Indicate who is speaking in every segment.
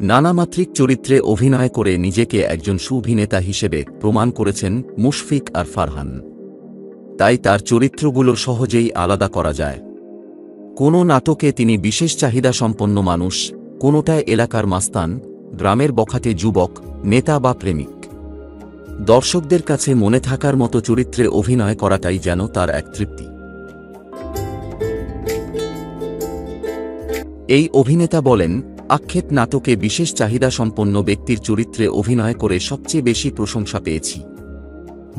Speaker 1: নানামাত্রিক চরিত্রে অভিনয় করে নিজেকে একজন সুঅভিনেতা হিসেবে প্রমাণ করেছেন মুশফিক আর ফারহান। তাই তার চরিত্রগুলো সহজেই আলাদা করা যায়। কোনো নাটকে তিনি বিশেষ চাহিদাসম্পন্ন মানুষ, কোনোটায় এলাকার মাস্তান, গ্রামের বখাটে যুবক, নেতা বা প্রেমিক। দর্শকদের কাছে মনে থাকার মতো চরিত্রে অভিনয় করাটাই যেন তার এক তৃপ্তি। এই অভিনেতা বলেন, আক্ষেপ নাটকে বিশেষ চাহিদাসম্পন্ন ব্যক্তির চরিত্রে অভিনয় করে সবচেয়ে বেশি প্রশংসা পেয়েছি।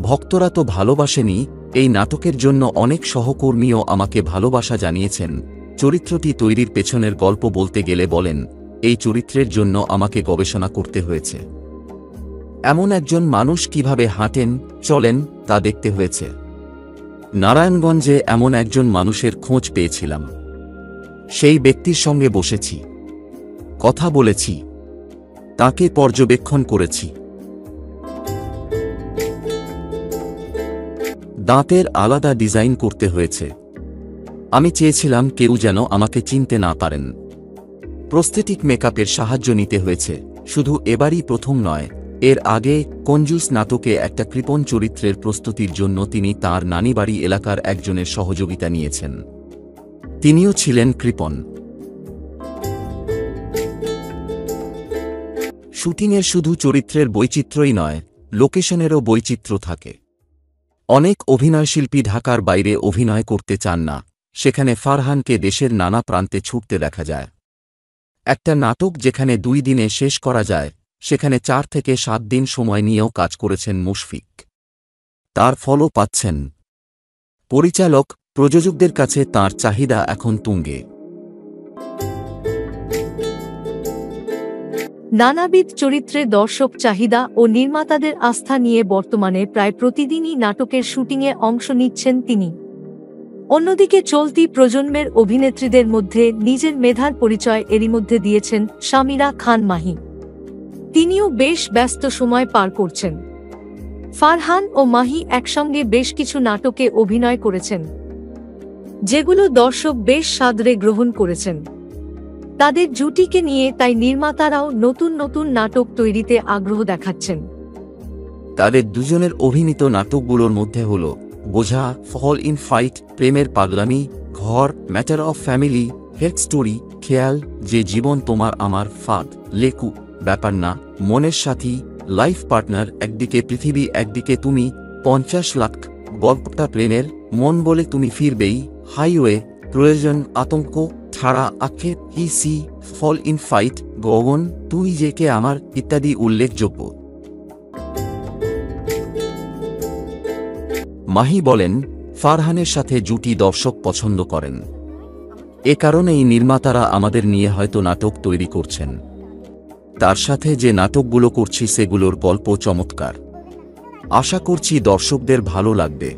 Speaker 1: ভক্তরা তো ভালোবাসেনি, এই নাটকের জন্য অনেক সহকর্মীও আমাকে ভালোবাসা জানিয়েছেন। চরিত্রটি তৈরির পেছনের গল্প বলতে গেলে বলেন, এই চরিত্রের জন্য আমাকে গবেষণা করতে হয়েছে। এমন একজন মানুষ কিভাবে হাঁটেন, চলেন, তা দেখতে হয়েছে। নারায়ণগঞ্জে এমন একজন মানুষের খোঁজ পেয়েছিলাম। সেই ব্যক্তির সঙ্গে বসেছি, কথা বলেছি, তাকে পর্যবেক্ষণ করেছি। দাঁতের আলাদা ডিজাইন করতে হয়েছে। আমি চেয়েছিলাম কেউ যেন আমাকে চিনতে না পারেন। প্রস্থেটিক মেকআপের সাহায্য নিতে হয়েছে। শুধু এবারই প্রথম নয়, এর আগে কঞ্জুস নাটকে একটা কৃপণ চরিত্রের প্রস্তুতির জন্য তিনি তাঁর নানিবাড়ি এলাকার একজনের সহযোগিতা নিয়েছেন। তিনিও ছিলেন কৃপণ। শুটিংয়ের শুধু চরিত্রের বৈচিত্র্যই নয়, লোকেশনেরও বৈচিত্র্য থাকে। অনেক অভিনয়শিল্পী ঢাকার বাইরে অভিনয় করতে চান না, সেখানে ফারহানকে দেশের নানা প্রান্তে ছুটতে দেখা যায়। একটা নাটক যেখানে 2 দিনে শেষ করা যায়, সেখানে 4 থেকে 7 দিন সময় নিয়েও কাজ করেছেন মুশফিক। তার ফলও পাচ্ছেন। পরিচালক, প্রযোজকদের কাছে তাঁর চাহিদা এখন তুঙ্গে।
Speaker 2: নানাবিধ চরিত্রে দর্শক চাহিদা ও নির্মাতাদের আস্থা নিয়ে বর্তমানে প্রায় প্রতিদিনই নাটকের শুটিংয়ে অংশ নিচ্ছেন তিনি। অন্যদিকে চলতি প্রজন্মের অভিনেত্রীদের মধ্যে নিজের মেধার পরিচয় এরই মধ্যে দিয়েছেন শামিরা খান মাহি। তিনিও বেশ ব্যস্ত সময় পার করছেন। ফারহান ও মাহি একসঙ্গে বেশ কিছু নাটকে অভিনয় করেছেন, যেগুলো দর্শক বেশ সাদরে গ্রহণ করেছেন। তাদের জুটিকে নিয়ে তাই নির্মাতারাও নতুন নতুন নাটক তৈরিতে আগ্রহ দেখাচ্ছেন।
Speaker 1: তাদের দুজনের অভিনীত নাটকগুলোর মধ্যে হল বোঝা, ফল ইন ফাইট, প্রেমের পাগলামি, ঘর, matter of family, head story, খেয়াল, যে জীবন তোমার আমার, ফাঁদ, লেকু, ব্যাপার না, মনের সাথী, লাইফ পার্টনার, একদিকে পৃথিবী একদিকে তুমি, 50 লাখ, গল্পটা প্রেমের, মন বলে তুমি ফিরবেই, হাইওয়ে, প্রয়োজন, আতঙ্ক, ছাড়া, আক্ষেপ, সি, ফল ইন ফাইট, গগন, তুই যে কে আমার, ইত্যাদি উল্লেখযোগ্য। মাহি বলেন, ফারহানের সাথে জুটি দর্শক পছন্দ করেন। এ কারণেই নির্মাতারা আমাদের নিয়ে হয়তো নাটক তৈরি করছেন। তার সাথে যে নাটকগুলো করছি সেগুলোর গল্প চমৎকার। আশা করছি দর্শকদের ভালো লাগবে।